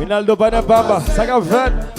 Rinaldo Panapamba, ça qu'a fait.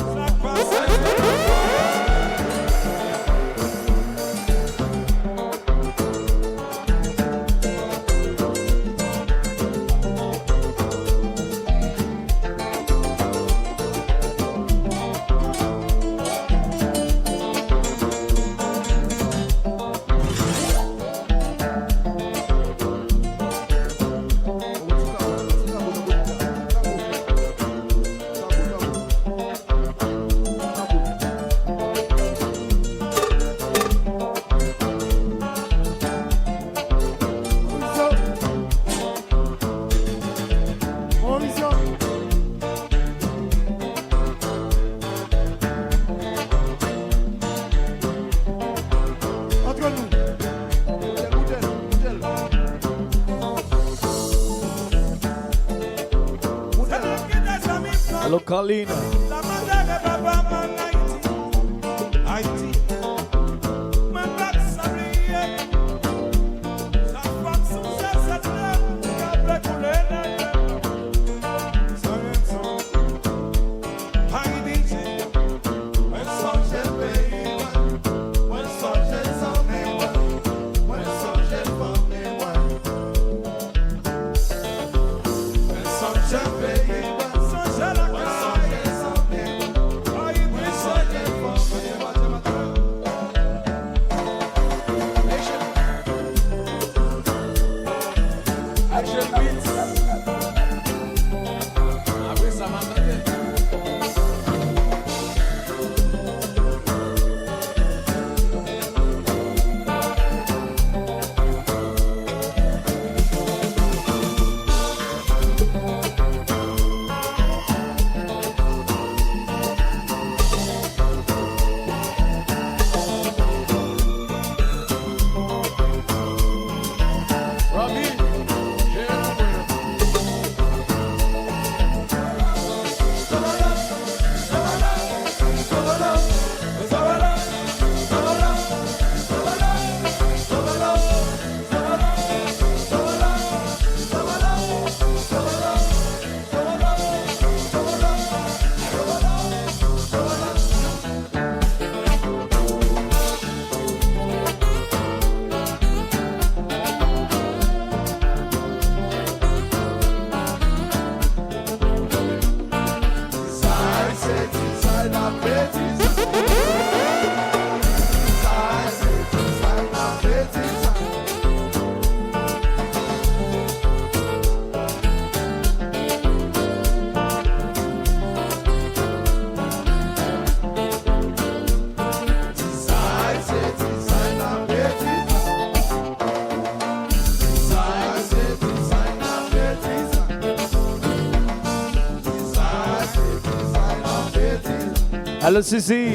Hello, Carlina. Hello, Sissy.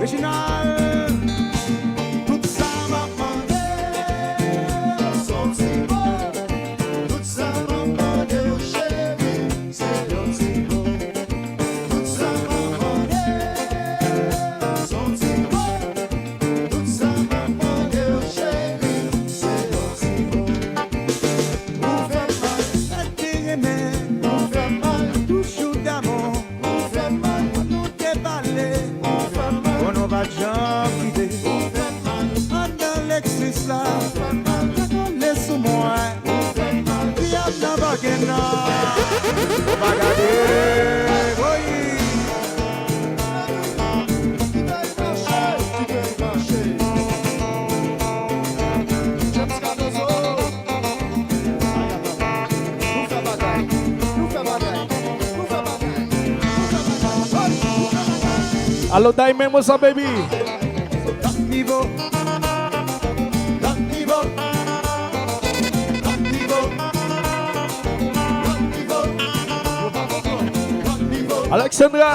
original. Tout ça m'a demandé, son petit mot. Tout ça m'a demandé, oh chérie, c'est ton petit mot. Tout ça m'a demandé, son petit mot. Tout ça m'a demandé, oh chérie, c'est ton petit mot. Vous faites mal, attirez-moi. Vous faites mal, toujours d'amour. Vous faites mal, nous déballer. Vous faites mal, on ne va jamais quitter. Vous faites mal, dans l'exis là. Vous faites mal, laisse-moi. Vous faites mal, il y a dans la baguette. On va garder, oui. Tu peux marcher. James Cardozo. Nous fait bataille. Nous fait bataille. Nous fait bataille. Nous fait bataille. Allo Diamond, what's up, baby? Niveau. Niveau. Niveau. Alexandra.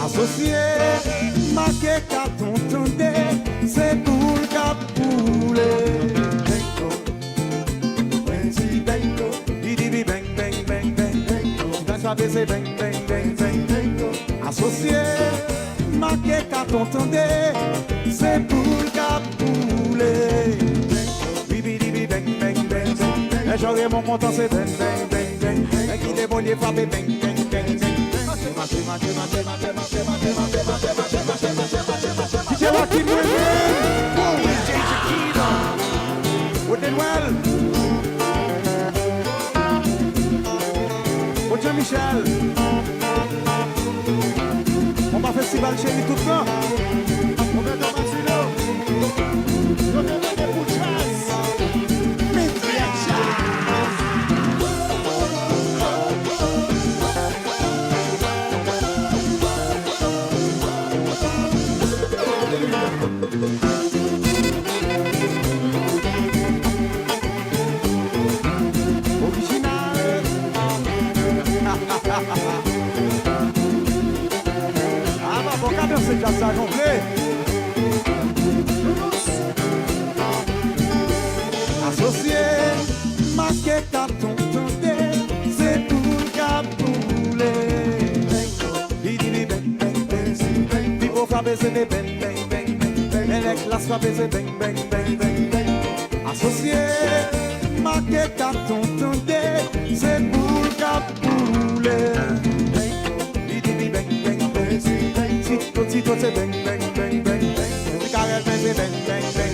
Associé, marqué qu'à ton tendé, c'est pour le cap poulet. Bang, bang, bang, bang, bang. Dans sa baisse, bang, bang, bang, bang, bang. Associé, marqué qu'à ton tendé, c'est pour le cap poulet. Bibi, bang, bang, bang, bang. Et j'aurai mon montant, c'est bang, bang, bang, bang. Et qui démolie, frappé, bang, bang, bang, bang. DJ Joaquin William, DJ Chiquito, Woodland Well, Ojo Michel, on va festival chéri tout ça. On va dans Masilo, on va dans des bouchasses, original. Ah bah bon, quand c'est déjà ça complet. Associé, marqué carton tendé, c'est pour le cap poulet. Bidi bang bang bang, people frappé c'est des bang bang bang bang, mais les classes frappé c'est bang bang bang bang bang. Associé, marqué carton tendé, c'est pour le cap poulet. Bidi bang bang bang, tito c'est bang bang bang bang, carré c'est bang bang bang bang.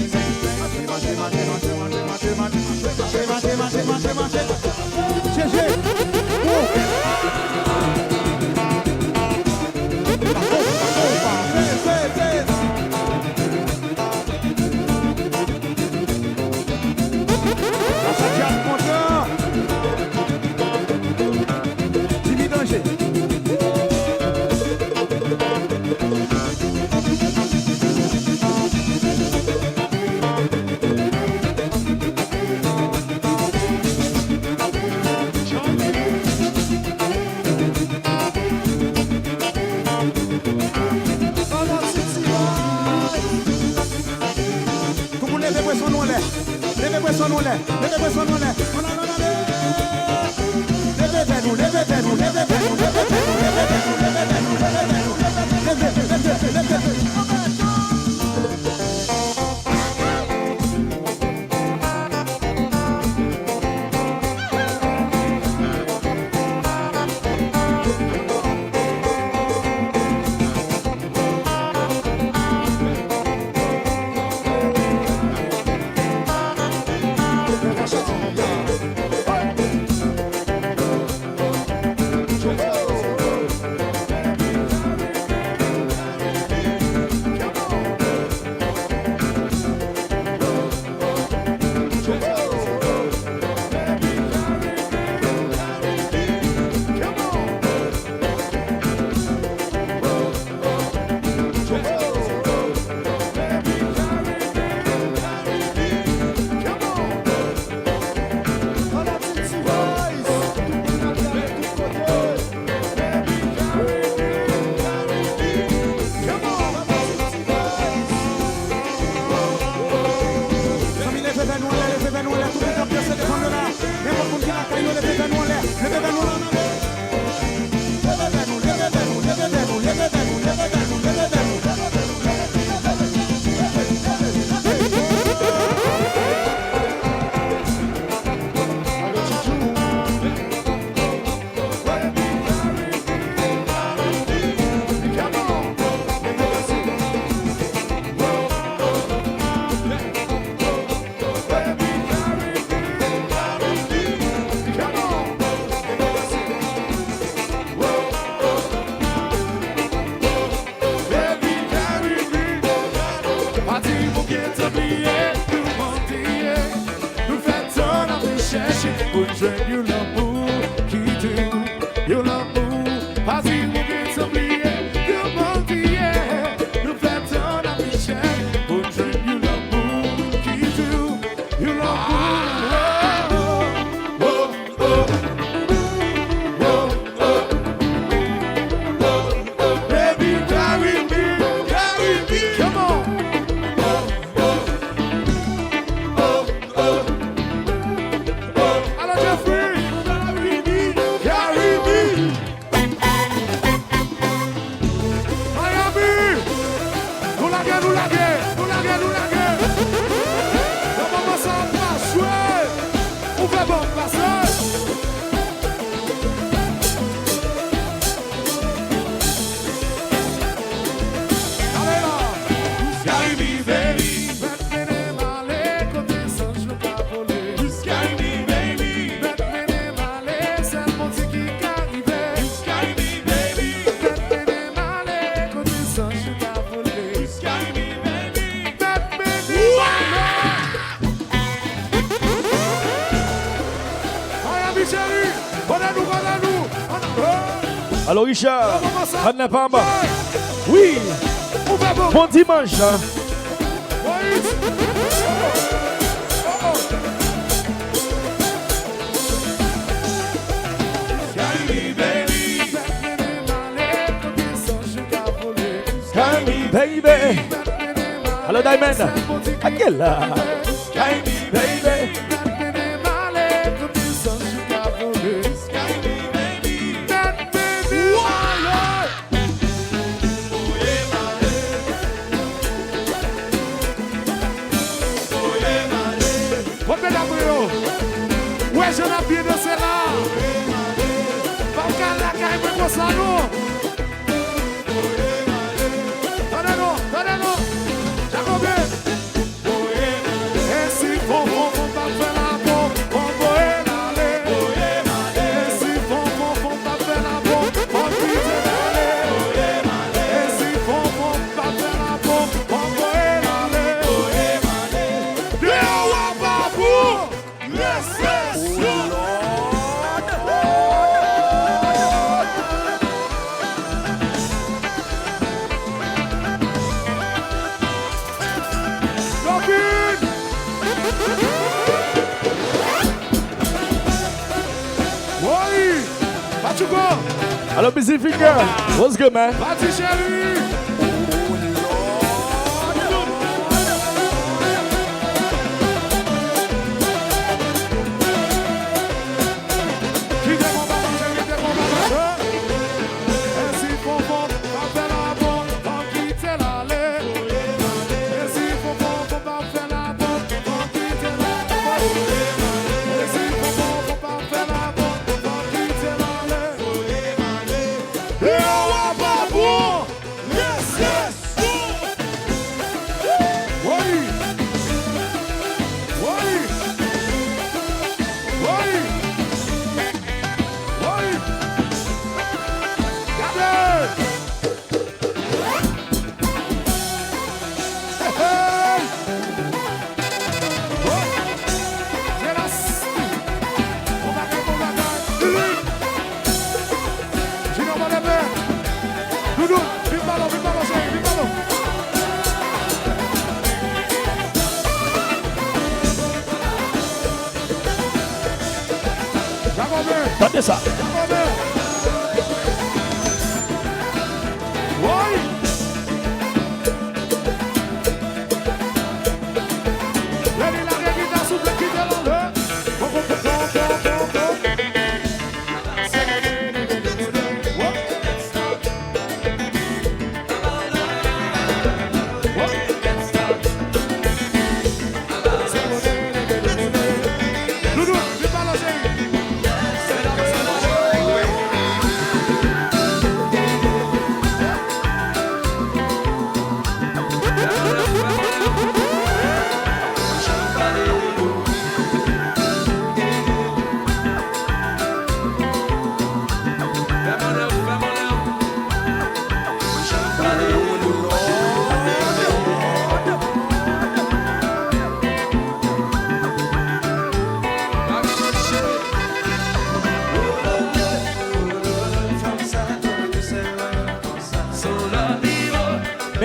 pour jouer you l'amour qui te, you l'amour, pas si vous pouvez s'oublier, you mentir, nous faisons la Michel, pour jouer you l'amour qui te, you l'amour, oh, oh, oh. Baby, carry me, come on. Hello, Jeffrey, carry me. Miami, nous laguer. La maman s'en passe, ouais. On fait bon passage. Alors Richard, on n'est pas en bas. Oui, bon dimanche. Hein. Carry baby. Hello Diamond. Aquela. Carry baby. Ouais, je l'ai bien dansé là. Pas qu'à la caille, mais pour ça, non. Donnez-nous. Jacobé. Et si bon, pas faire la bombe, on va aller. Et si bon, pas faire la bombe, on quitte l'aller. Et si bon, pas faire la bombe, on va aller. Léo Babou, laissez. Hello Busy Finger. What's good, man? Parti chérie. Tendez ça.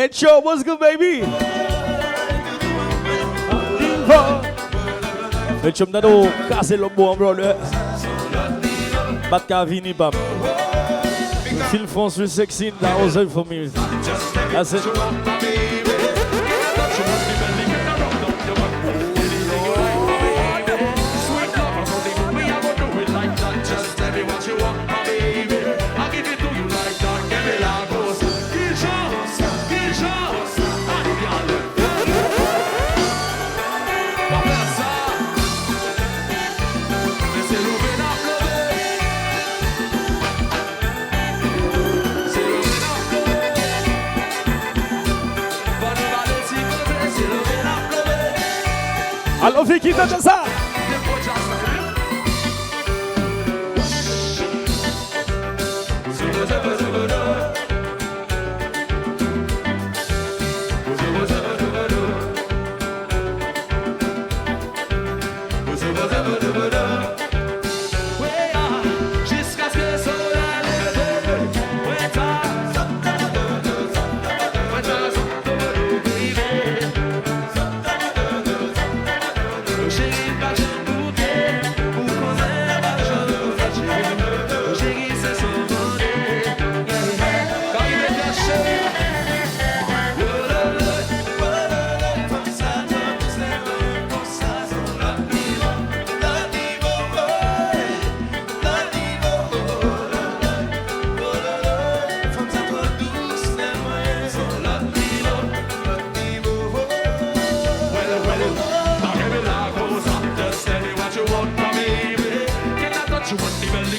Metro, what's good, baby? Metro, m'd'a do casser le bon, brother. Bat ka vini, bam. Feel France with 16,000 for me. That's it. Alors, Vicky, t'as ça?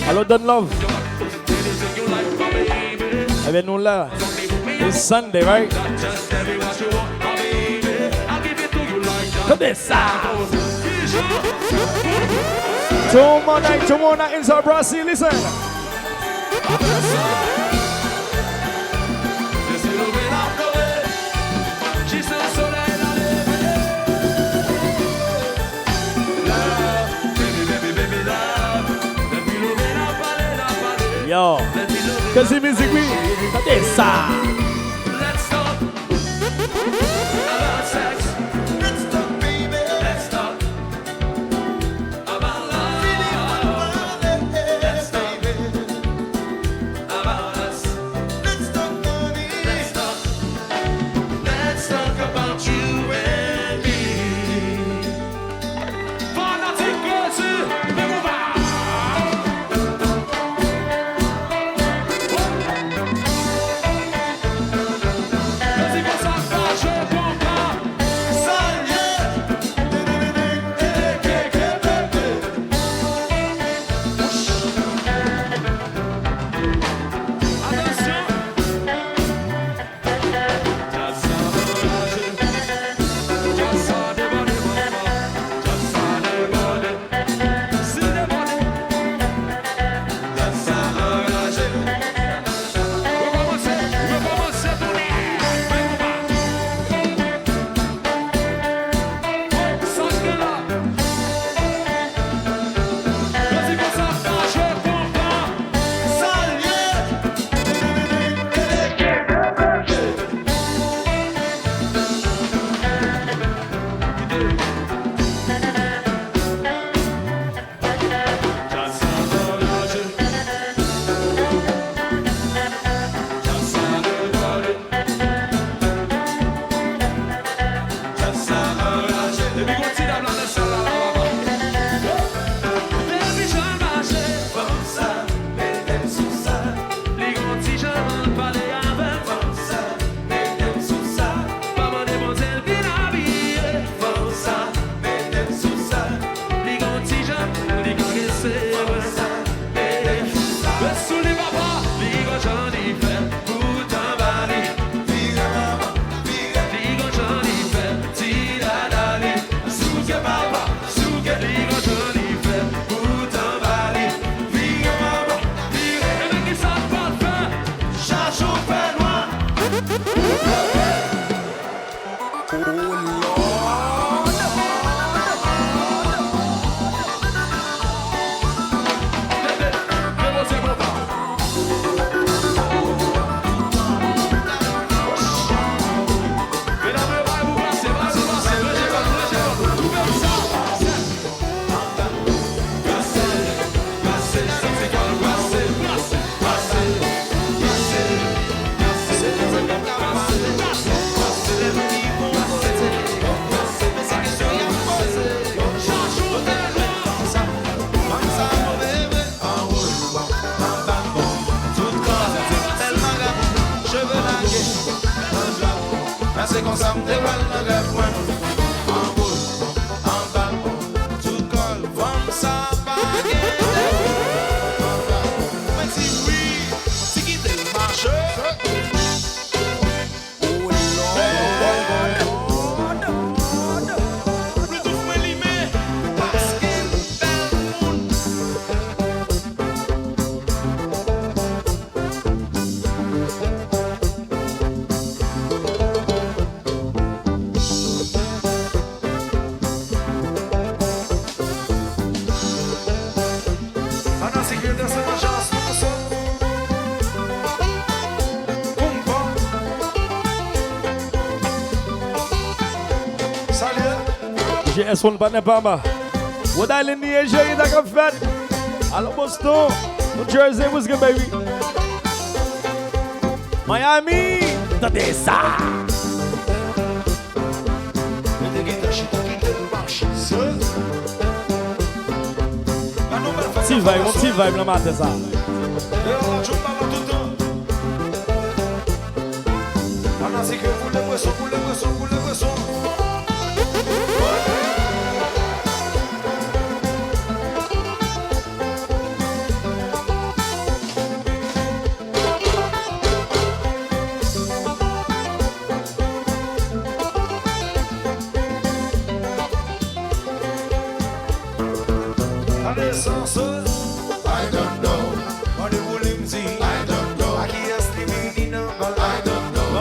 Alors, donne love. Eh bien, nous là, it's Sunday, right? Comme ça. Tomorrow night in South Brazil, listen. Yo, cause the music we this Let's talk about sex. Let's talk, baby. Let's talk about love. Let's talk about us. Let's talk money. Let's talk about you and me. Fanatic girls, move on. Samedi, on lève point. En route, en bas, tout col, comme ça, baguette. Mais si oui, si quitte le marché. Oh Lord, plus tout fouet limé, parce qu'il belle monde. Ana sécurité, c'est ma chance, nous sommes. Kompa. Salut. GS1 pas n'est pas mal. What Island New Jersey that got fed. Hello Boston, New Jersey, what's good baby? Miami, t'as ça. Mon petit vibe le matin ça. I don't know. I don't know. I don't know. I don't know. I don't know. I don't know.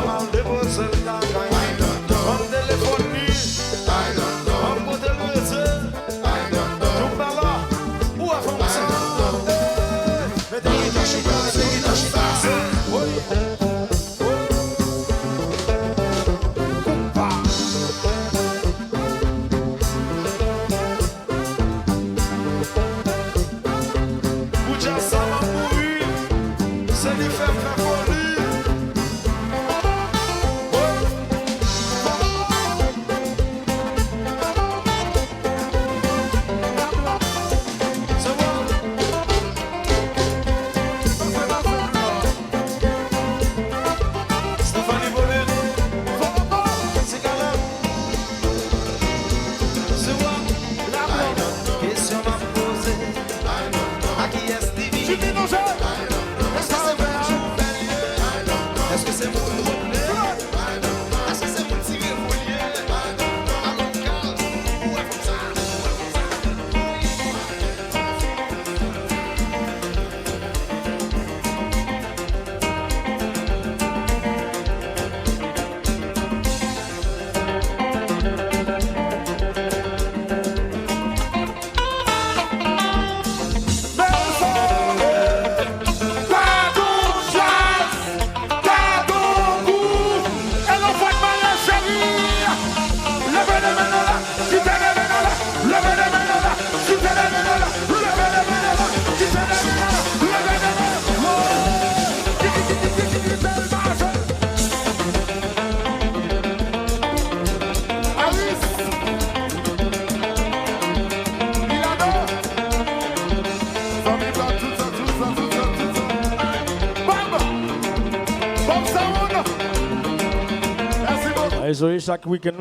Désolé, chaque week-end,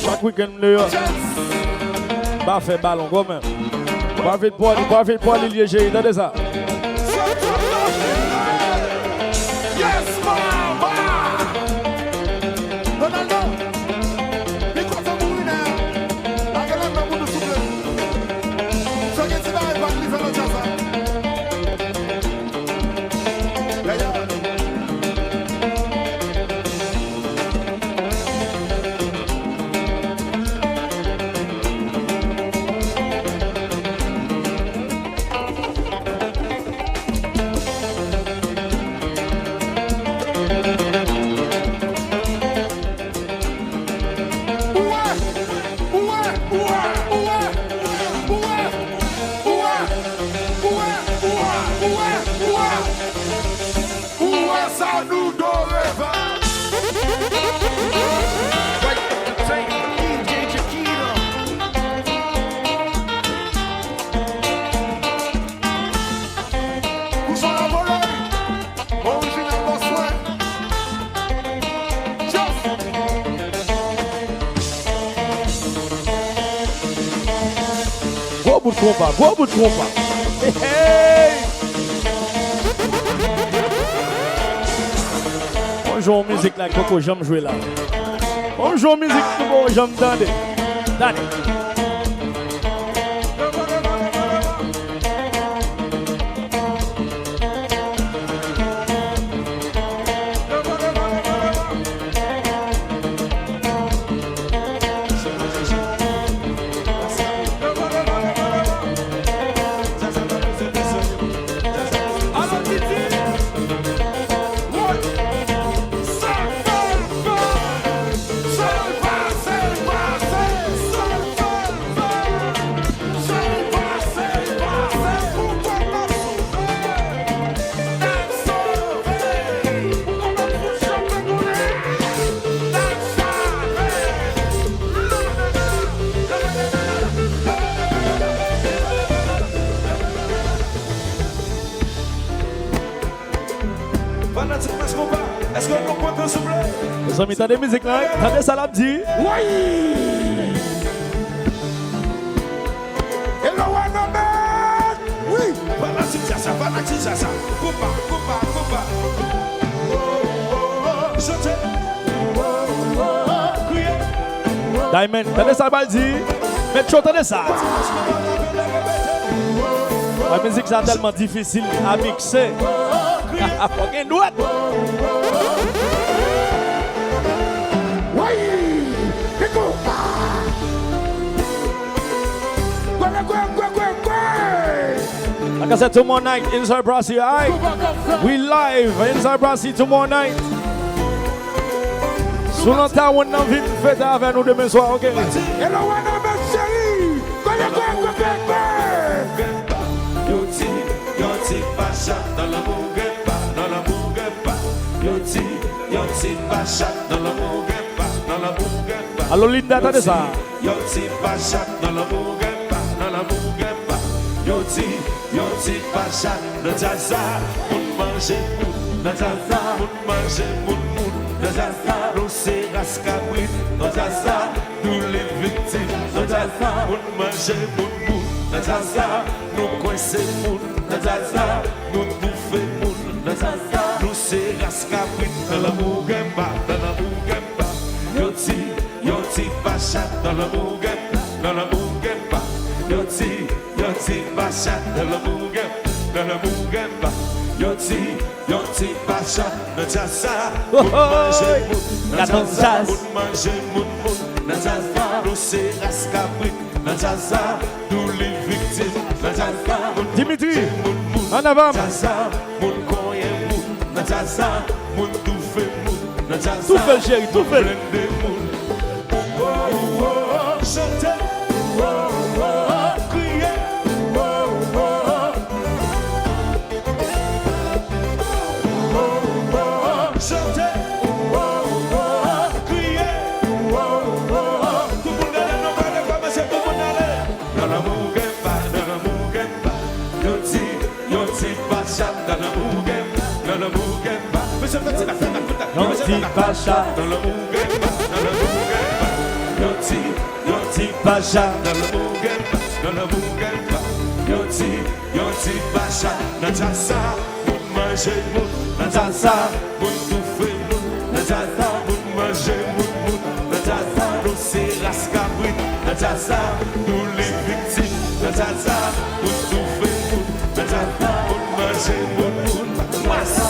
chaque week-end, bah fait ballon quand même. Bah fait le poids, les liégers, donnez ça. Yes, mama! Ronaldo! Il croit ça mourir là. La gueule est pour nous souffler. Ce que tu vas pas lui faire le jazz. bout de compas, gros bout de compas. Hey, hey. Bonjour musique là, Coco, j'aime jouer là. Bonjour musique, Coco, j'aime danser. Danse. Est-ce que nous comptons s'il vous plaît? Les amis, t'as des musiques là? T'as des salades dit? Oui! Hello, one man! Oui! Fanatique, ça. Coupa. Chantez. Criez. Diamond, t'as des salades dit? Mais tu entends ça? La musique c'est tellement difficile à mixer. Fucking do it! Like I said, tomorrow night, Inside Brassy, alright? We live Inside Brassy tomorrow night. Sous longtemps, on a vite fait avec nous demain soir, ok? Allô Linda, t'as ça? Yoti pacha, najaza, moun manje moun, najaza, moun manje moun, najaza, nous c'est rascabri, najaza, nous les victimes, najaza, moun manje moun, najaza, nous coincé moun, najaza, nous bouffer moun, najaza, nous c'est rascabri, dans la mougemba, yoti pacha, dans la mougemba, Yoti basha, dans la mougemba. Yoti basha, najaza. Moun manje moun, najaza. Nous c'est rascabri, najaza. Nous les victimes, najaza. Dimitri, en avant. Najaza, moun koye moun, najaza. Moun toufe moun, najaza. Tout fait chéri, tout fait. Chantez. Yoti Pacha, Yoti Pacha, Yoti Pacha, najaza, moun manje moun, najaza, moun toufe moun, najaza, moun manje moun, najaza, nous c'est rascabri, najaza, nous les victimes, najaza, moun toufe moun, najaza, moun manje moun, massa.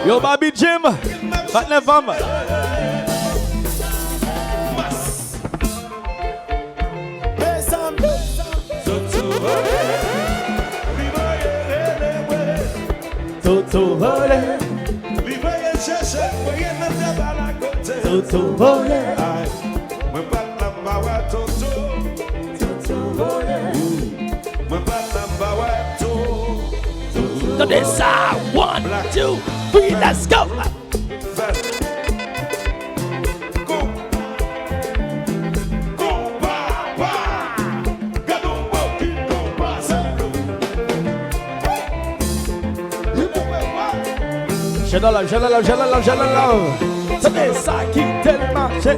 Yo, Bobby Jim, back in femme. Toto volé, Toto volé. So this 1, 2, 3, let's go. J'ai la love. C'est ça qui tellement j'ai.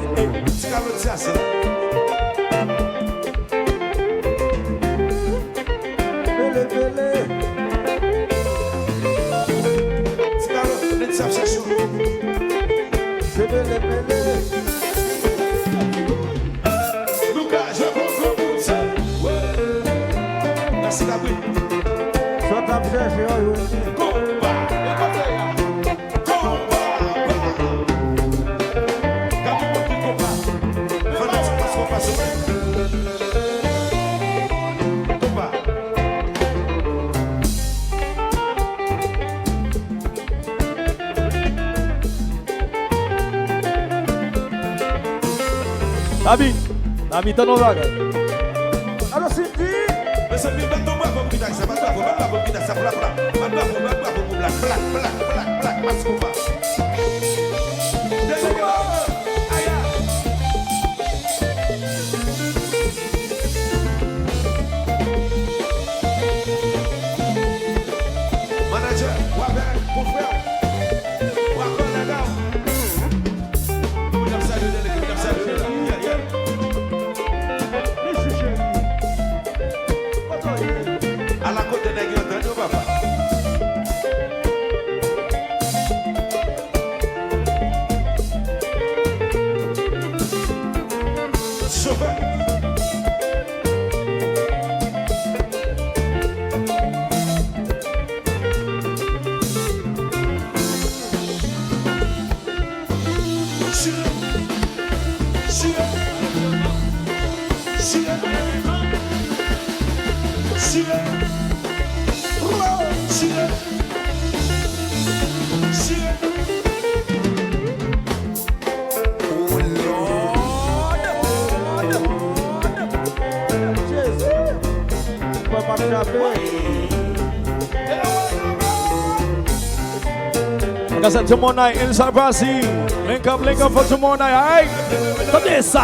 Abi, t'en vas. Alors c'est dit. Mais c'est bien de moi comme ça va pas comme ça black. Parce qu'on va. Manager, pour faire. À la côte de Nègre, on papa. Chauffeur. Like I said, tomorrow night inside Brassy. Link up for tomorrow night, alright? So this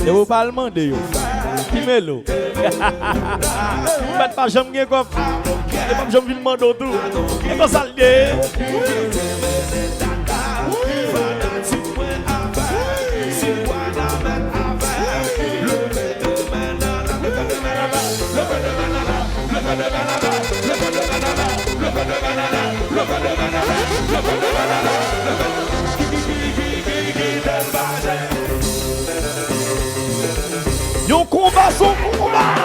Je vous parle de yo. Qui met l'eau? Pas pas jamais comme. Et pas jamais le mando tout. Et comme ça le Yo combat son combat.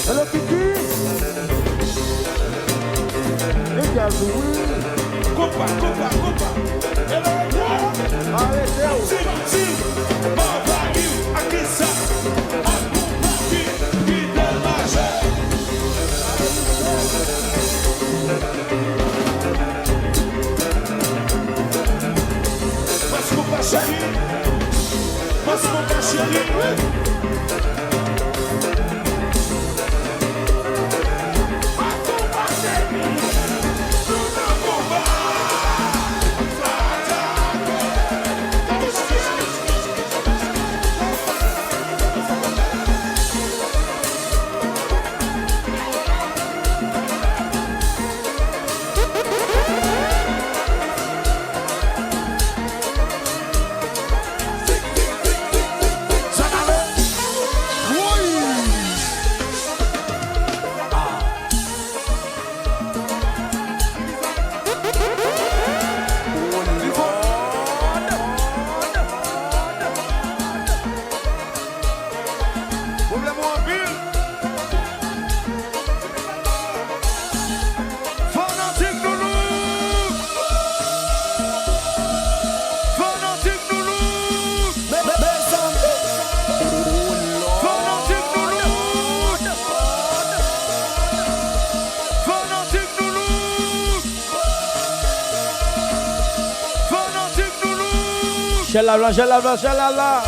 Alors Kiki. Les gars, oui. Kompa. Yes, mon gars chéri. Shalala, shalala, shalala.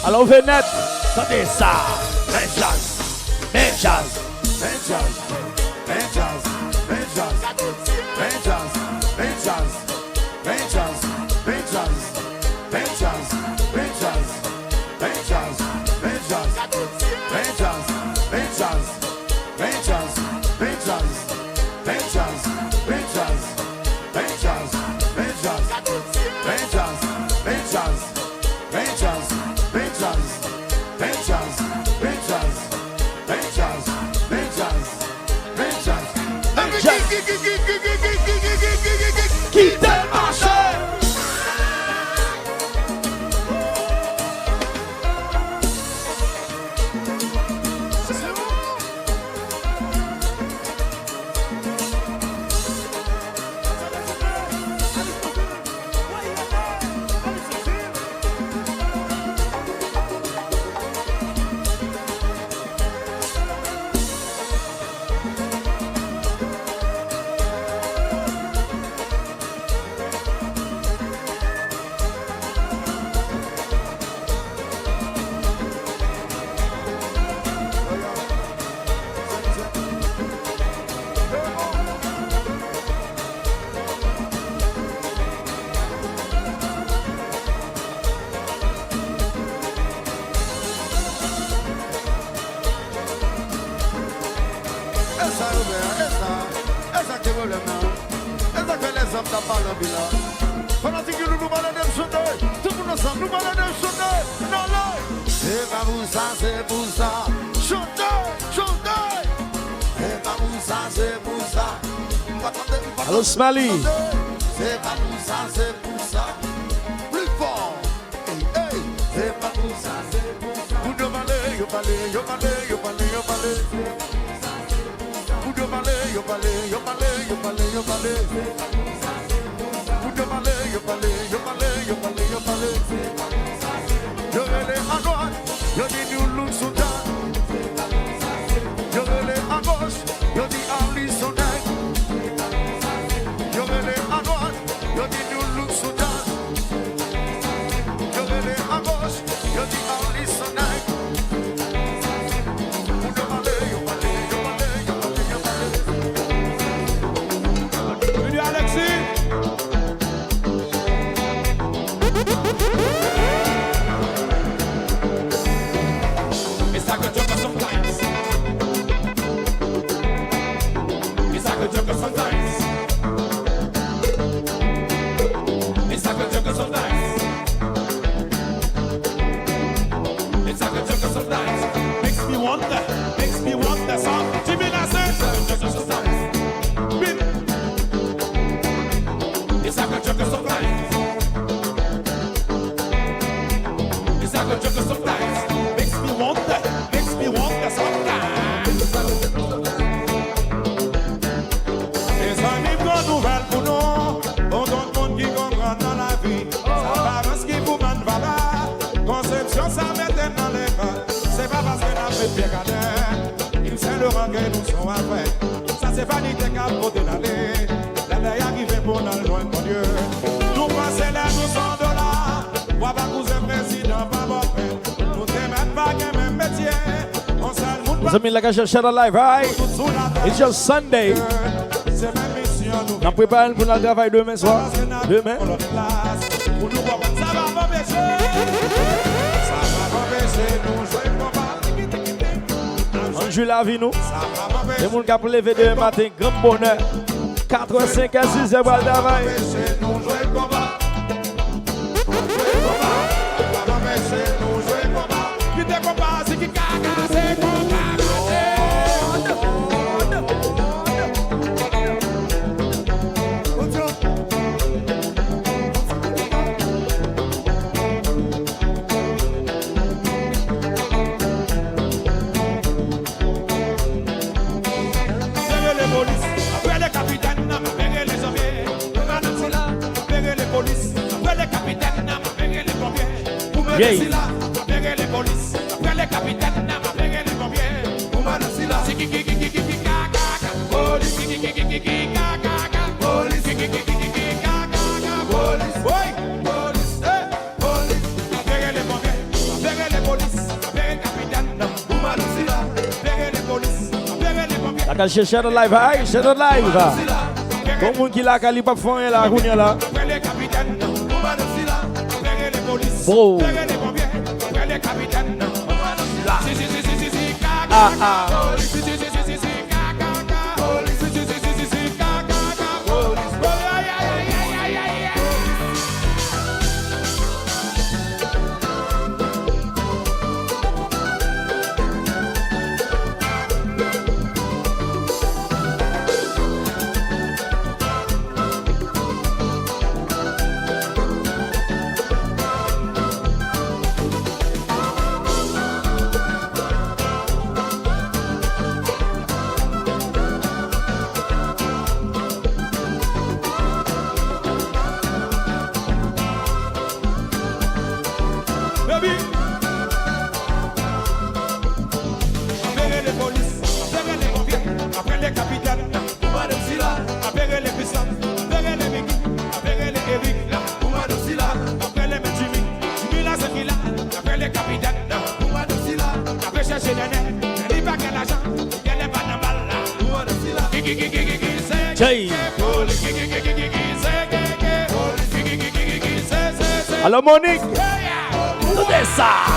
Alors Venette, attendez ça. Vengeance, vengeance, vengeance, vengeance, vengeance, vengeance, vengeance, vengeance, vengeance, vengeance, vengeance, vengeance, vengeance, vengeance, vengeance, vengeance, vengeance, vengeance, vengeance, vengeance. Vengeance, vengeance, vengeance, vengeance, vengeance, vengeance, vengeance, vengeance, vengeance, vengeance. Quitte le marché. Allô Smiley. C'est pas pour ça, c'est pour ça. Plus fort. Hey, hey. C'est pas pour ça, c'est pour ça. Vous demandez, yo parlez, yo parlez, yo parlez, yo parlez. Vous demandez, yo parlez, yo parlez, yo parlez, yo parlez. Vous demandez, yo parlez, yo parlez, yo parlez, yo parlez. Yo relais à droite, yo dis nous look so down. Yo relais à gauche, yo dis Ali so down. Yo relais à droite, yo dis nous look so down. Yo relais à gauche, yo dis Ali so down. Vous demandez, yo parlez, yo parlez, yo parlez, yo parlez. Venu Alexis. It's like a joker sometimes. It's like a joker sometimes. It's like a joker sometimes. It's like a joker sometimes. Makes me wonder, song. Jimmy Nasser. It's like a joker sometimes. It's like a joker sometimes. It's like a joker sometimes. Makes me wonder sometimes. Les amis bonne nouvelle pour nous. On donne monde qui comprend dans la vie. Ça balance qui vous mène valeur. Conception ça met dans les mains. C'est pas parce que n'a fait bien garder. Il sait le rang que nous sommes après. Ça c'est vanité qu'à côté d'aller. La veille arrive pour nous loin de Dieu. Nous pensons là nous sommes de là. Ça me la cache share live, right? It's just Sunday. On prépare pour le travail demain soir. Demain. On joue la vie nous. Les gens qui ont levé demain matin, grand bonheur. 4, 5 à 6 heures pour le travail. La share the live, aïe, share the live. Comme monde qui l'a cali pas fond là, kounya là. Bro. Ah ah. Alors Monique, tout est ça.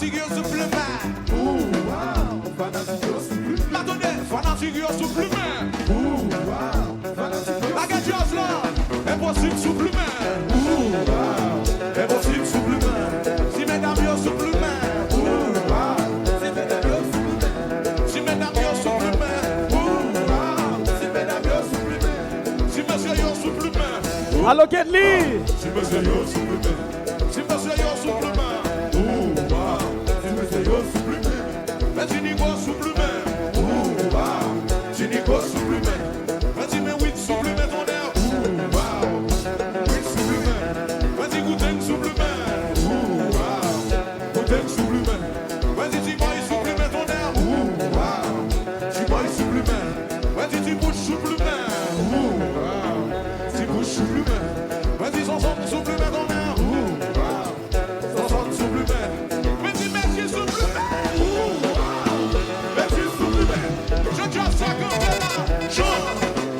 fanatique yo supplément. Attendez, fanatique yo supplément. La gadget là, impossible supplément. Impossible supplément. Si mesdames yo supplément. Si mesdames yo supplément. Si mesdames yo supplément. Si monsieur yo supplément. Allo Kedli. Si monsieur yo supplément. Si monsieur yo supplément. Si monsieur yo supplément. Mais si Nico supplément. Si Nico supplément. Mais si mais oui supplément ton air. Oui supplément. Mais si Gouten supplément. Gouten supplément. Mais si boy supplément ton air. Si boy supplément. Mais si bouche supplément. Si bouche supplément. Mais si son son supplément ton air. Son son supplément. Mais si merci supplément. Merci supplément. Je drop ça comme là. Je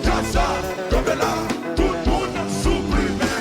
drop ça comme là. Tout le monde supplément.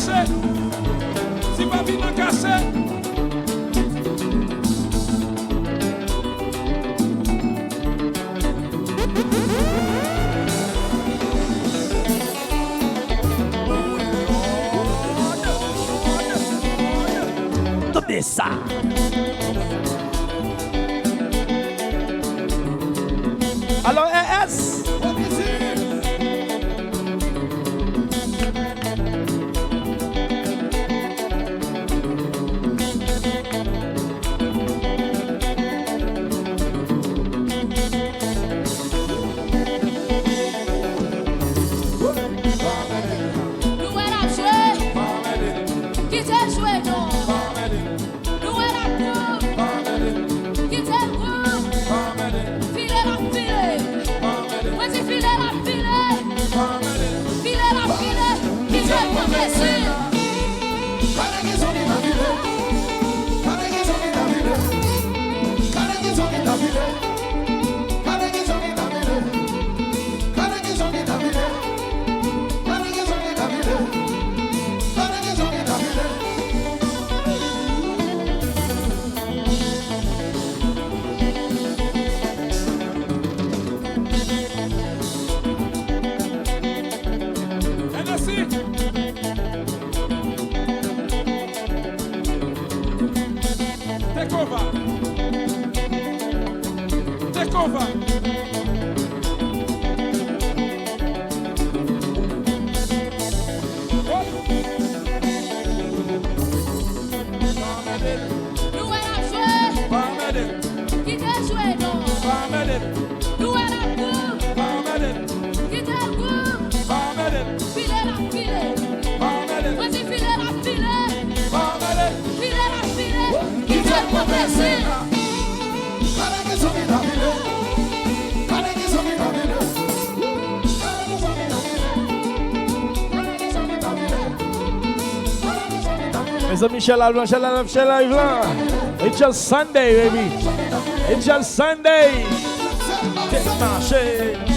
cassé. Si pas vient cassé. Tout ça. Alors, ES. Mes amis, Michel live là. It's just Sunday, baby. It's just Sunday. Dimanche.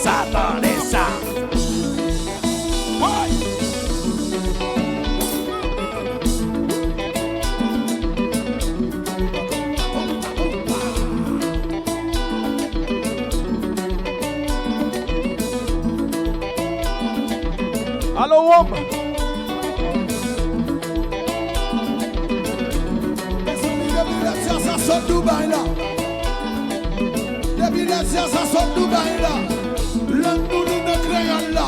Attendez ça. Allô, Wom. Ça sort Dubaï là. Depuis ça sort Dubaï là. Nous de crayon là.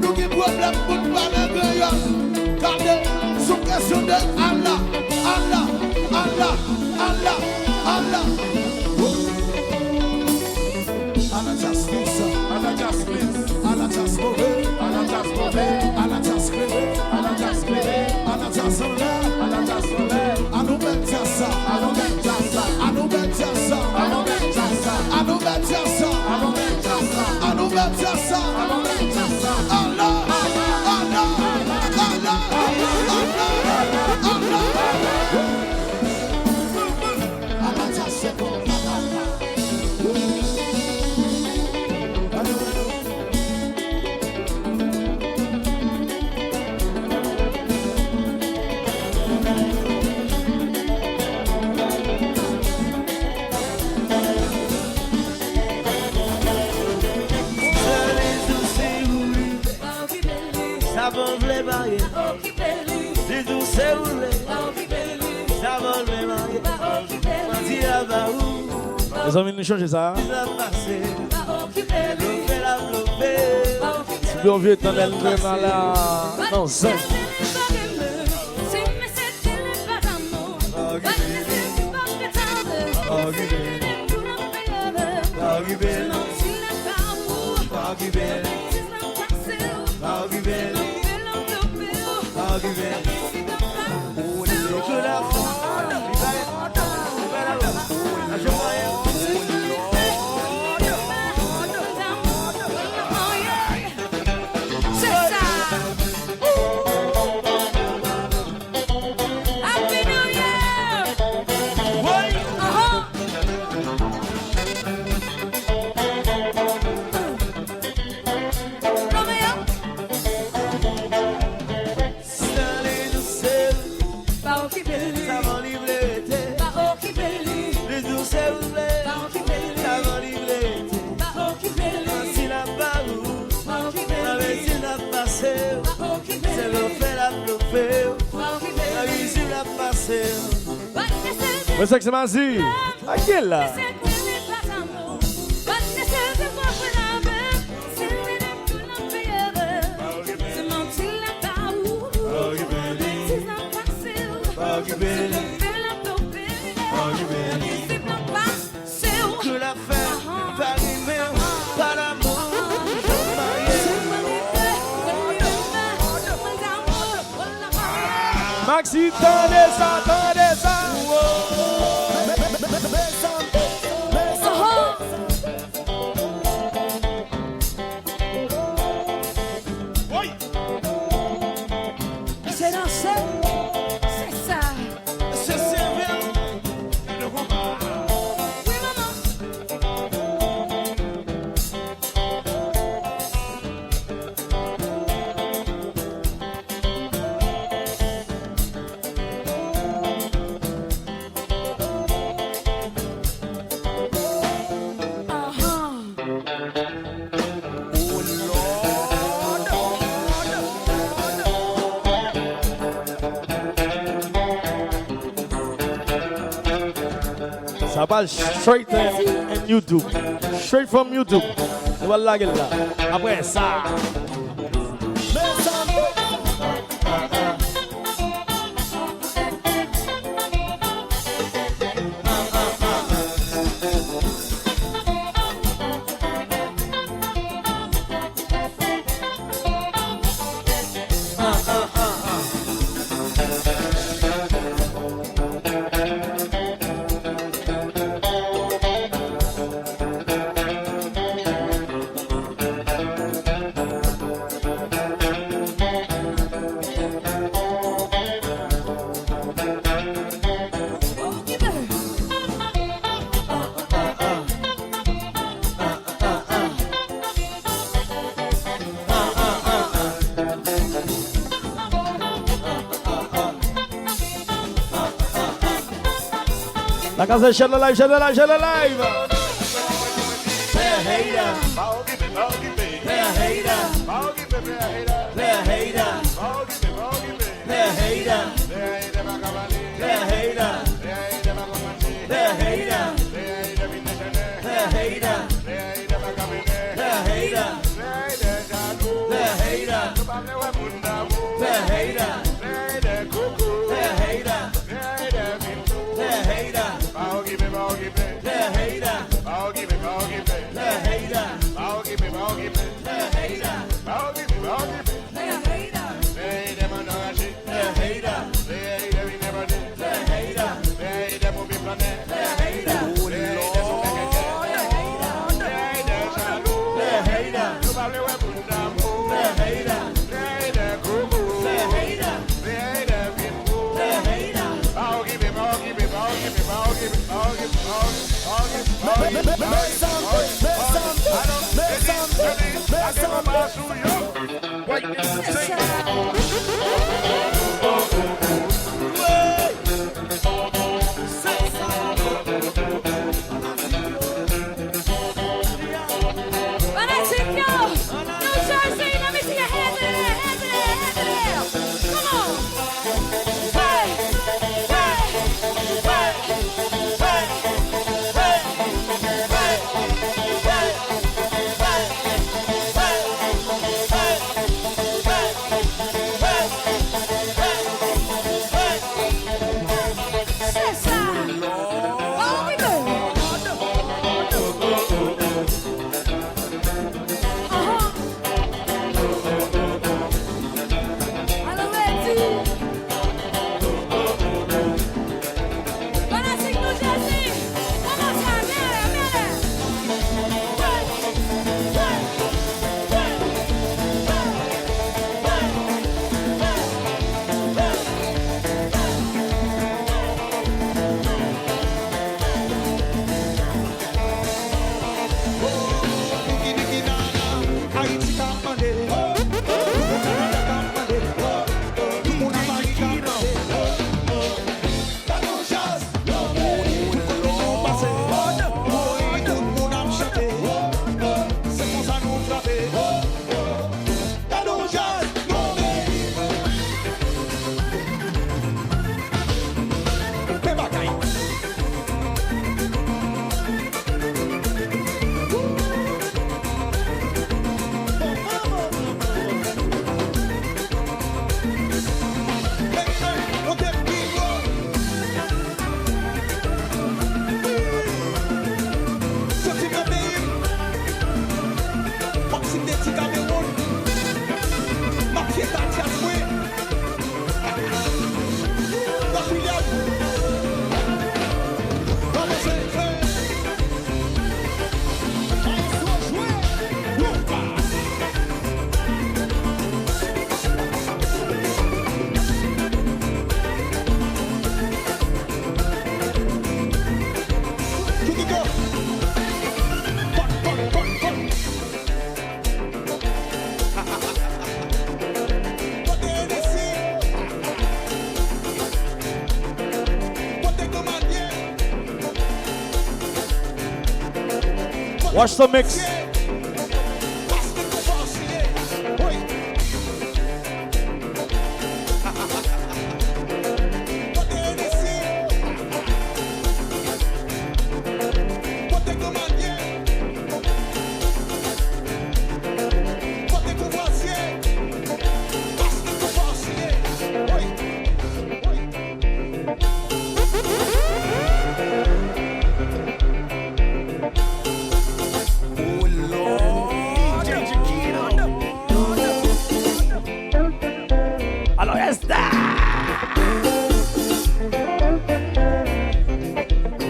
Nous qui problème pour ne pas le crayon. Gardez sous question de Allah. Allah. Allah. Allah. Allah. Allah just fix. Allah just fix. Allah just move. Allah just move. Allah just clear. Allah just clear. Allah just love. Allah just love. I know better ça. I know better ça. I know better ça. I know better ça. I know better ça. I know better ça. I know better ça. I know better ça. Allah. Allah. Allah. Allah. Allah. Allah just say Les amis, nous changez ça. Si vous vieux tunnel vraiment là. Non, ça. la bluffé, Paris la passé. Mais c'est que c'est Mazi. À qui est là? Que la fin va arriver, pas l'amour, je marié. Maxi, tendez ça, tendez ça. C'est dansé, c'est ça. C'est servir. Oui, maman. Ça va straight in YouTube. Straight from YouTube. C'est voilà là. Après ça. La casa de Shell Live, Shell Live, Shell Live. Play a hater. Play a hater. Play a hater. Play a hater. Play a hater. Play a hater. Play a hater. Play a hater. Play a hater. Play a hater. Play a hater. Play a hater. Play a hater. Play a hater. When I take you, New Jersey, let me see your hands in the air, hands in the air, hands in the air. Come on. Hey, hey, hey, hey, hey, hey, hey, hey, hey, hey. Watch the mix. Alors, resta!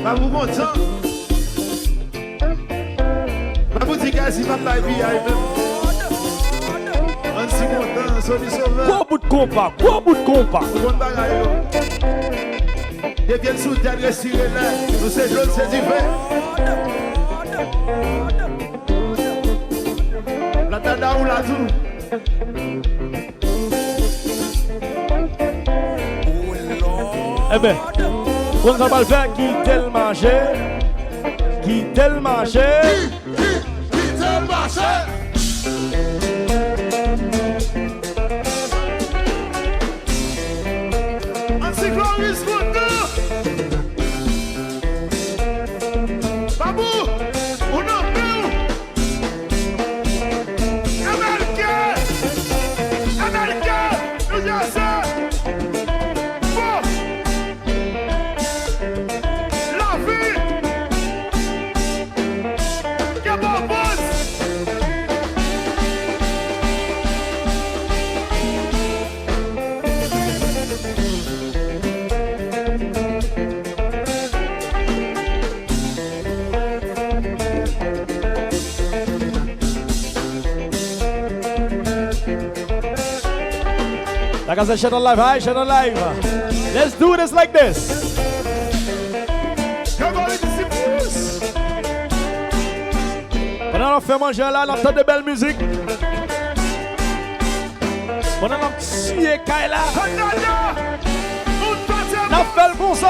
Pas vous content? Pas vous dire que si ma baby aille même. On s'y content, Sony Sauveur. Quoi bout de compas? Quoi bout de compas? Bon bagaille. Ils viennent sous terre respirer là. Nous c'est jaune, c'est divin. La tada ou la tout. Eh ben, on va le faire qui tel manger? Qui tel manger? Qui tel marché? Antichloris Moto. Babou, on a vu. Américain, nous y a ça. Bon, la vie. Quel bon boss. Like I said, shut on live, hi, shut on live. Let's do this like this. Come on, DISIP. Pendant qu'on fait manger là, on entend de belles musiques. Pendant qu'on suit Kaila, on fait le bon sang.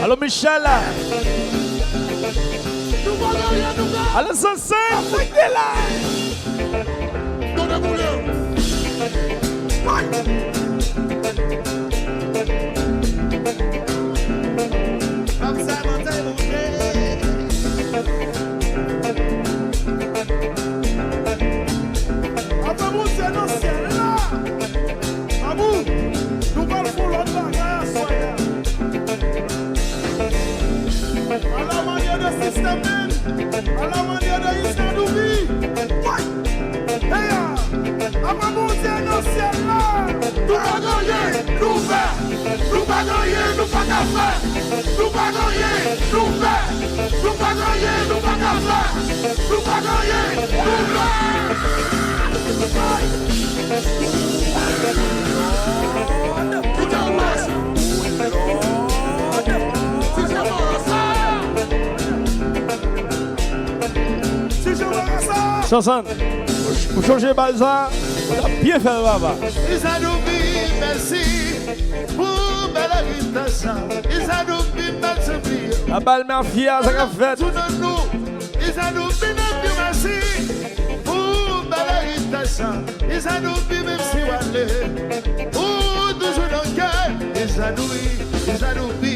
Allô Michel. Allô Sensei, t'es là. À la manière faire. Nous pas gagner, nous faire. Nous pas gagner, nous pas faire. Nous pas gagner, nous Chanson, pour changer Balza, on a bien fait le baba. Isadoubi, merci pour belle invitation. Isadoubi, merci. La balle mafia, ça a fait. Isadoubi, merci pour belle invitation. Isadoubi, merci, Wale. Pour toujours dans le cœur. Isadoubi, Isadoubi,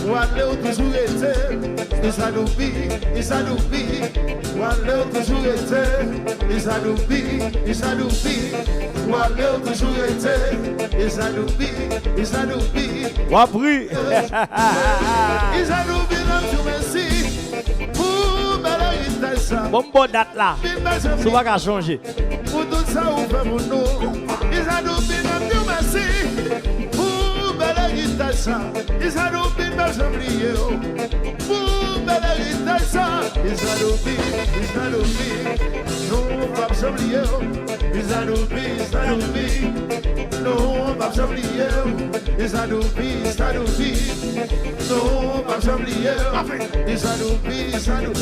Wale, toujours été. Isadoubi, Isadoubi, Wale, toujours été. Isadoubi, Isadoubi, Wale, toujours été. Isadoubi, Isadoubi. Wapri. Isadoubi, merci pour belle invitation. Bon date là. Ça va pas changer. Pour tout ça, on fait pour nous. Isadoubi, merci pour belle invitation. Isadoubi, merci pour belle invitation. Isadoubi, Isadoubi, nous pas s'oublier. Isadoubi, Isadoubi, nous pas s'oublier. Isadoubi, Isadoubi, nous pas s'oublier. Isadoubi, Isadoubi.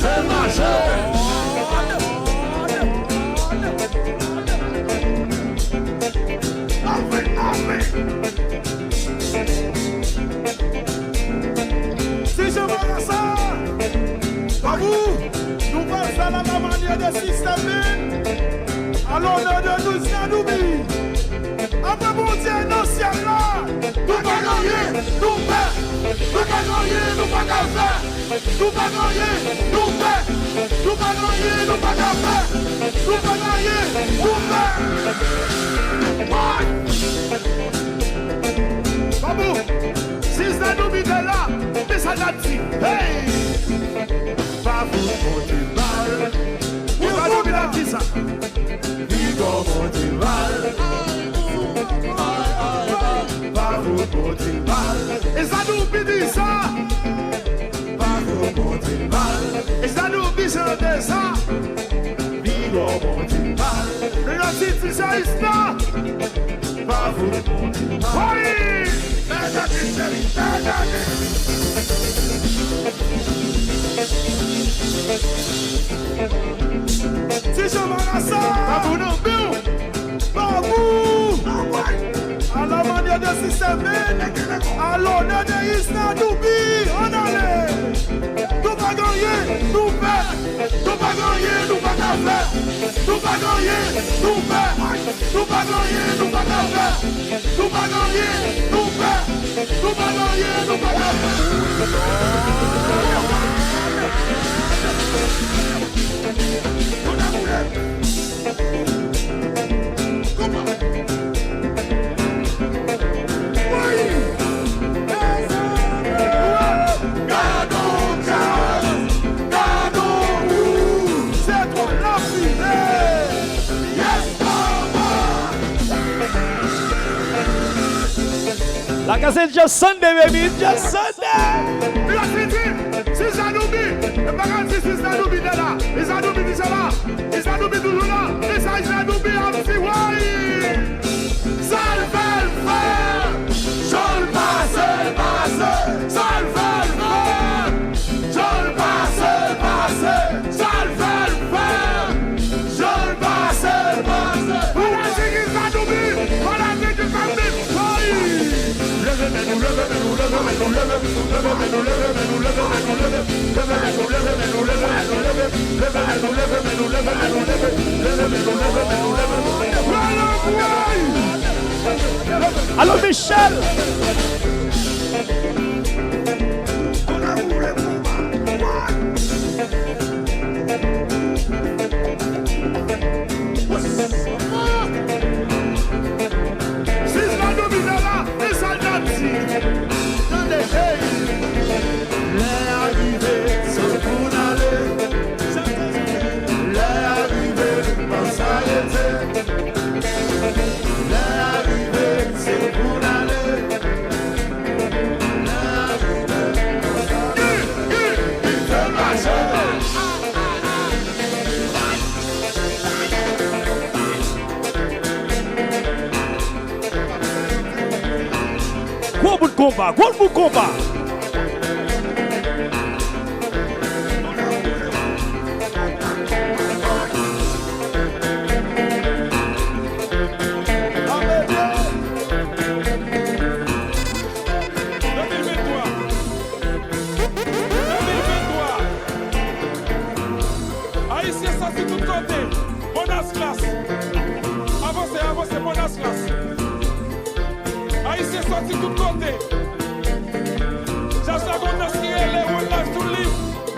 Dimanche. Si je vois ça, pas vous, nous passons à la manière de système, à l'honneur de nous, Sadoubi. Après mon Dieu, non, ciel là, nous pas gagner, nous faire, nous pas gagner, nous pas faire, nous pas gagner, nous faire, nous pas gagner, nous pas faire, nous pas gagner, nous faire. Babou, si Sadoubi est là, mais ça l'a dit, hey, Babou, mon Dieu, mal, Sadoubi l'a dit ça, Vigo, mon Dieu, mal. Et ça nous dit ça. Et ça nous dit ça. Le titre ça est là. Oui. Si je m'en ça. Babou non plus. Babou. À la manière de système, à l'honneur de Isnadoubi, on allait. Nous pas gagner, nous faire. Nous pas gagner, nous pas faire. Nous pas gagner, nous faire. Nous pas gagner, nous pas faire. Nous pas gagner, nous faire. Nous pas gagner, nous pas La cassette just Sunday, baby, just Sunday. La cité, c'est Sadoubi. Le bagage, c'est Sadoubi là. Et Sadoubi dit ça là. Et Sadoubi toujours là. Et ça, Sadoubi a dit ouais. Ça le fait le faire. Je le passe, ça le fait le faire. Je le passe, ça le fait le faire. Je le passe. Voilà ce qui est Sadoubi. Voilà ce qui est Sadoubi. Allô Michel. L'arrivée Kompa. Gros mood Kompa.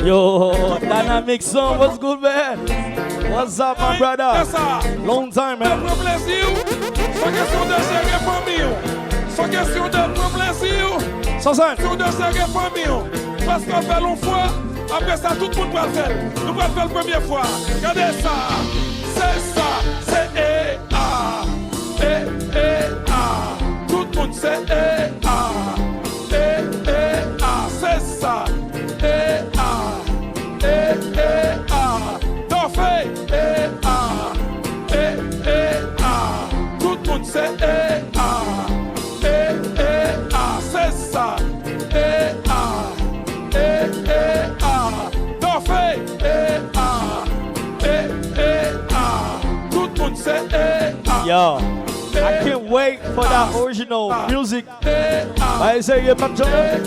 Yo, dynamic song, what's good, man? What's up, my brother? Long time, man. Parce qu'on fait l'une fois, après ça, tout le monde va le faire. Nous allons faire la première fois. Regardez ça. C'est ça. C'est A. Tout le monde c'est A. C'est ça. T'en fais tout le monde c'est c'est ça. T'en fais tout le monde c'est Yo, I can't wait for that original music. I say, yeah, not done.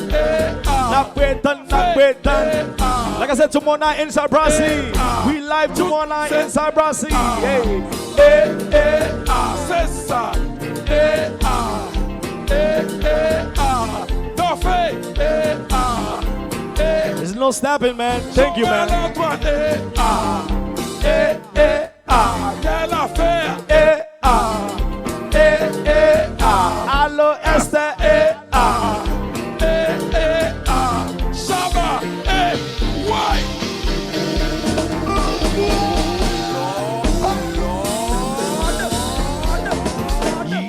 Like I said, tomorrow night inside Brassy. We live tomorrow night inside Brassy. C'est ça. T'en fais There's no snapping, man. Thank you, man. Quelle affaire. Allo Esther. Saba. Why?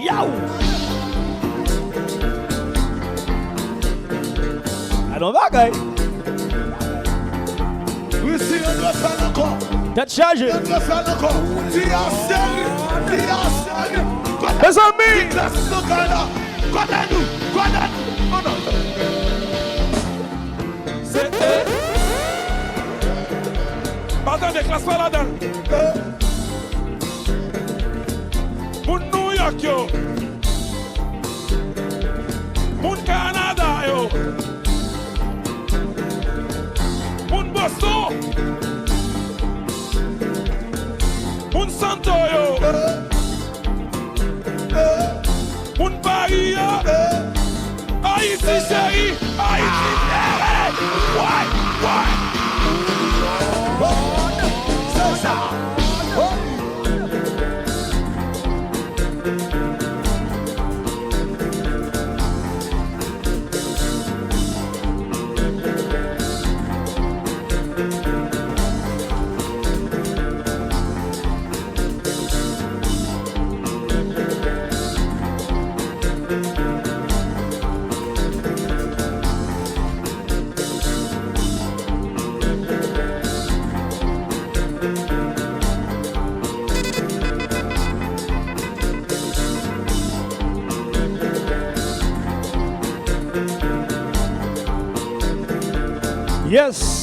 Yo. I don't know, guy. We see on the fan encore. That charge it. On the fan encore. That's on me. C'est pardon, des classes pas là-dedans. Pour New York, yo. Pour Canada, yo. Pour Boston. Pour Santo, yo. Pour Paris, yo. Haïti, chérie. Haïti, chérie. Why? C'est ça. Yes.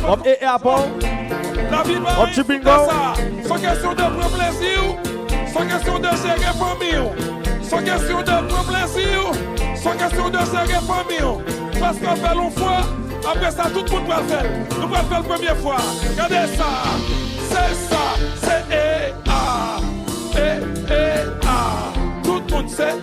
Up Apple. La vie va Up to bingo. Sans question de prendre plaisir, sans question de gérer famille, sans question de prendre plaisir, sans question de gérer famille. Parce qu'on fait l'une fois, après ça tout le monde va le faire. Nous allons faire la première fois. Regardez ça. C'est ça. C'est tout le monde c'est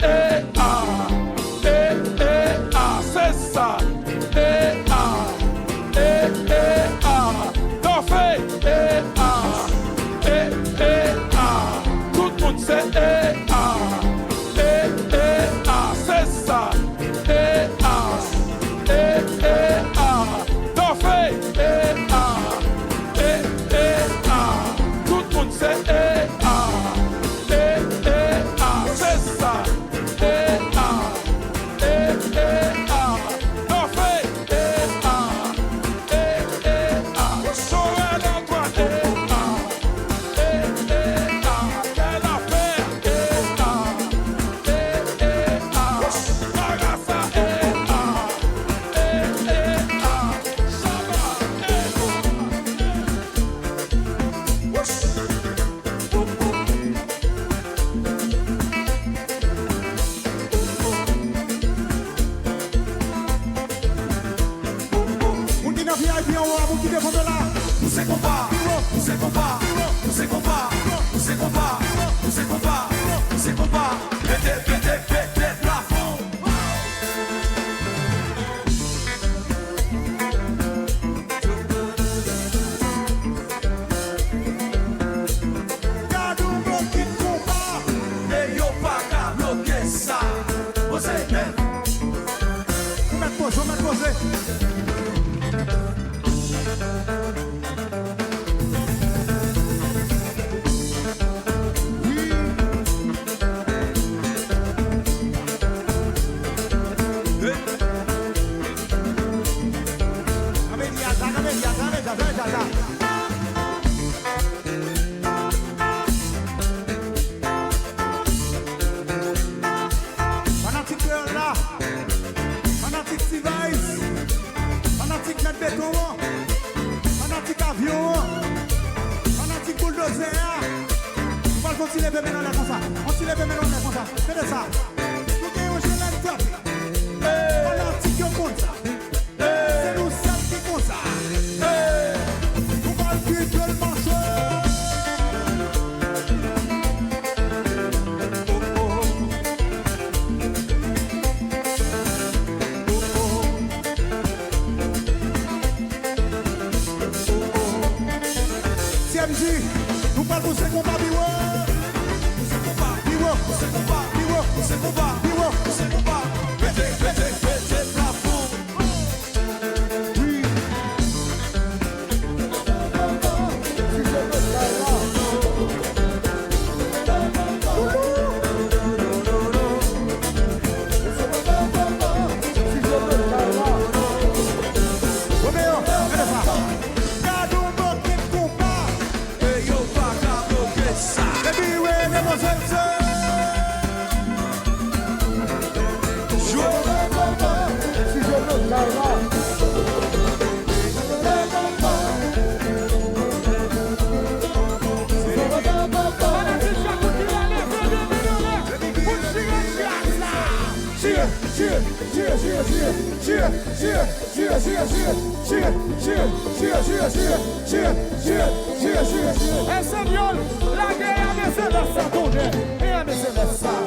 Español, la que a veces la sacude, y a veces la sabe.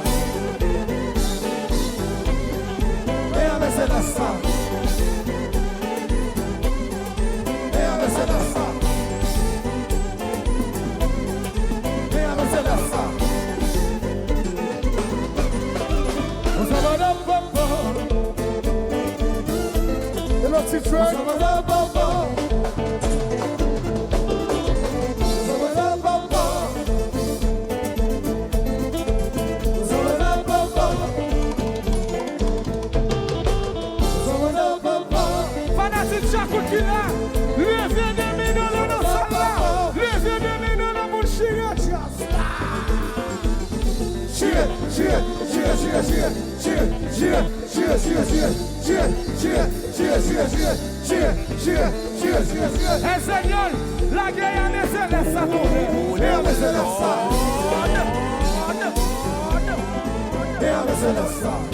Y a veces la sabe. Y a veces la sabe. Y a veces la sabe. Et le petit track. Fanatique Chaco qui là, levez des minons dans la salle, levez des minons dans mon chien. Español, la que a veces la sacude, y a veces la sabe. Y a veces la sabe.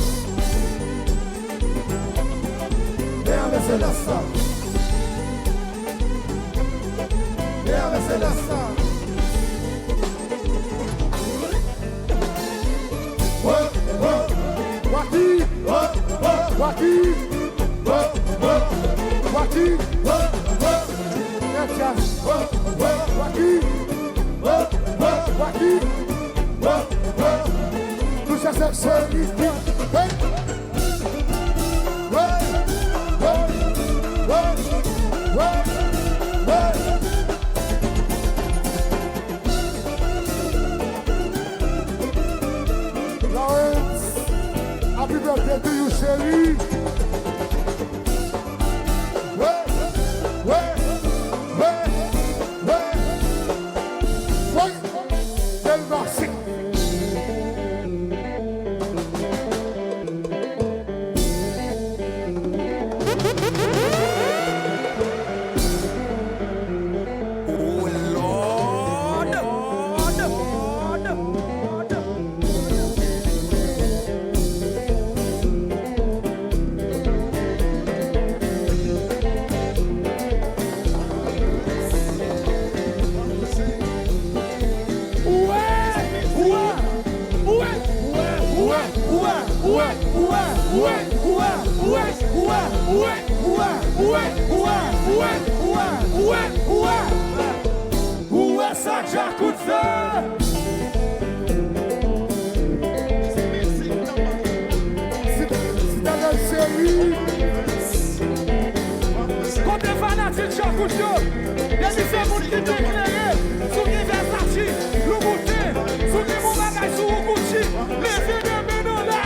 Y a veces la sabe. Y a veces la sabe. Waki, Waki, Waki, Waki, nous cherchons celui qui Lawrence, happy birthday to you, Shelly. Où est ça que j'écoute ça? C'est dans la série. Quand t'es fanatique, j'écoute ça. Il y a des gens qui t'éclairent. Sous les Versace, le bouté. Sous les mon bagage, sous le Gucci. Les vieux de Menola.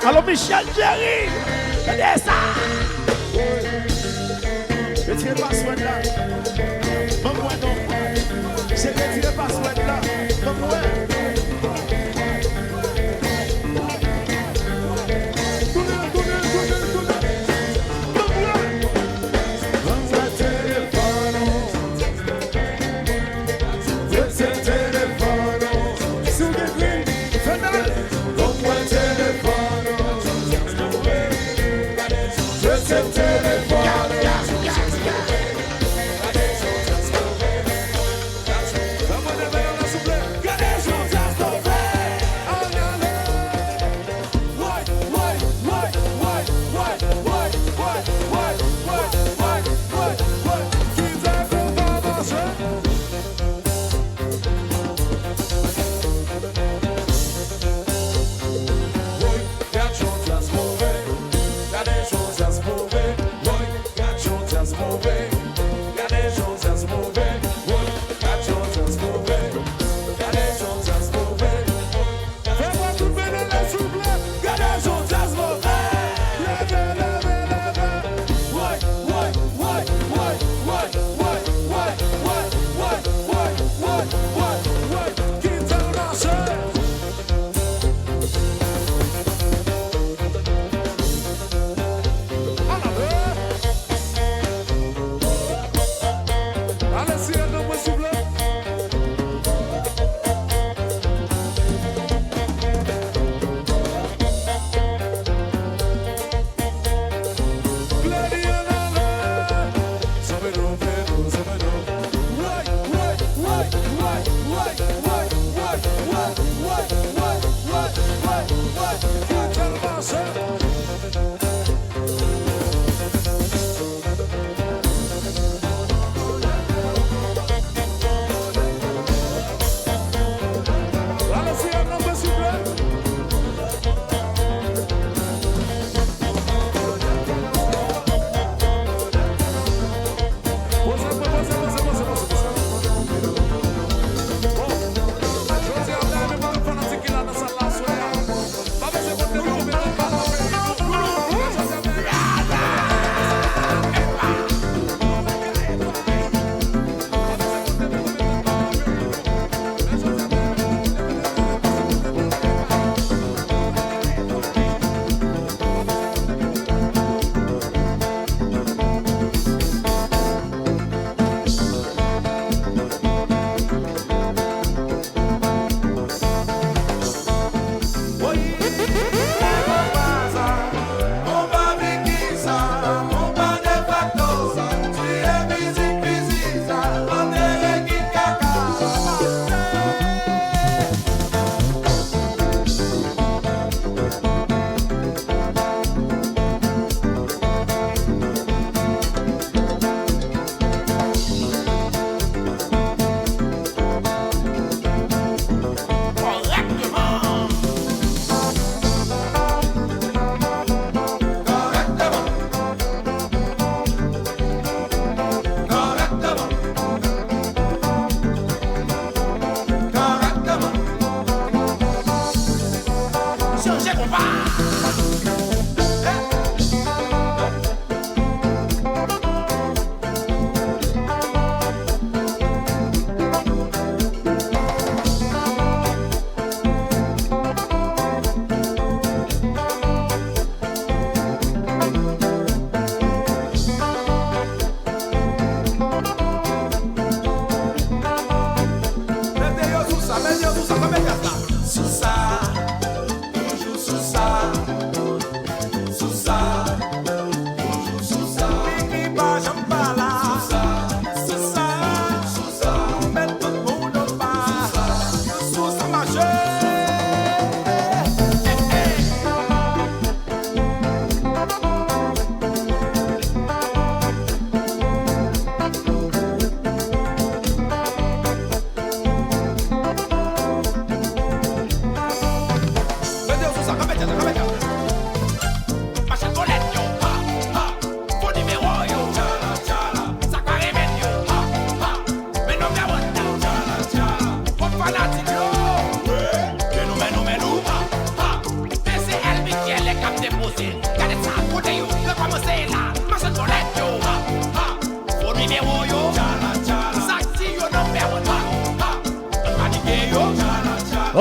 Allô Michel Jerry, regardez ça. Retirez pas ce là. Maman non. C'est retiré pas ce là. Maman.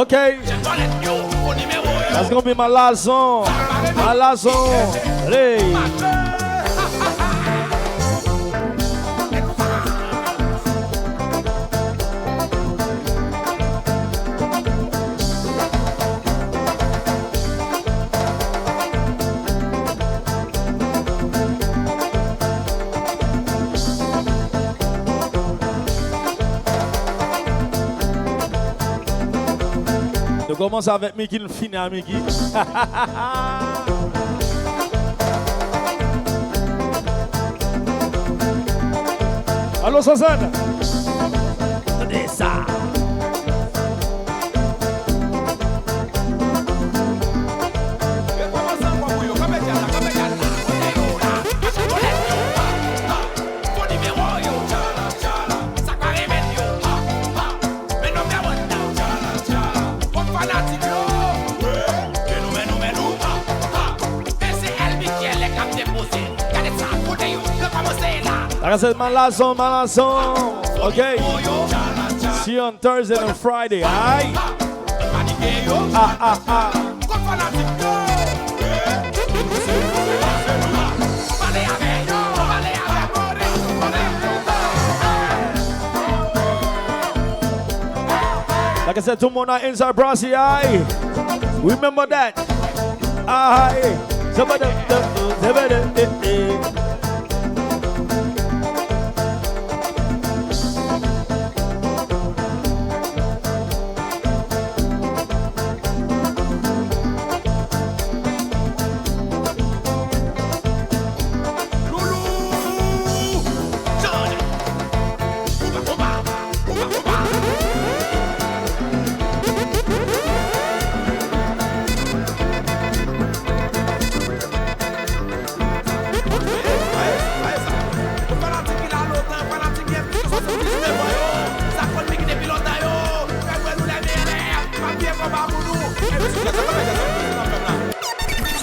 Okay. That's gonna be my last song. My last song. Hey. Je commence avec Mickey, nous finit à Mickey. Allô, Sazane? Tenez ça. Like I said, my last song. Okay. See you on Thursday and Friday, alright? Like I said, tomorrow night inside Brassy, alright? Remember that. Alright.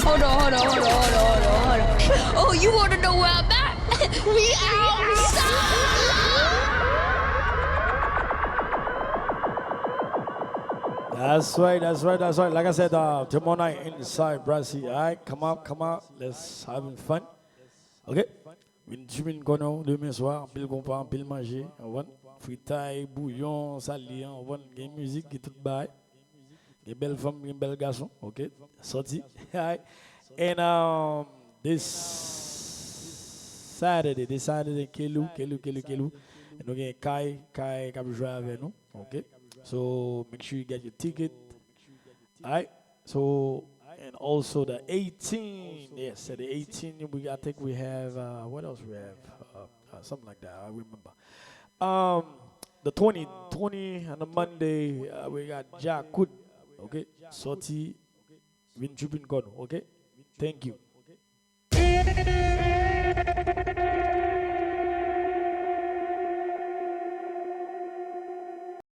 Hold on. Oh, you want to know where I'm at? We outside. That's right. Like I said, tomorrow night inside Brassy. Alright, come out. Let's have fun. Okay? Tu viens de demain soir, pile Kompa, pile manger, fritaille, bouillon, salé, game musique, qui tout bail. Des belles femmes, des belles garçons, okay? Sorti. And this Saturday, Kelu. And we get Kai come jouer avec nous, okay? So make sure you get your ticket. Alright. So and also the 18th, yes, the 18th. I think we have what else we have? Something like that. I remember. The 20 on the Monday we got Jack Good. Okay, sorti win Jupin Gono. Okay, thank you.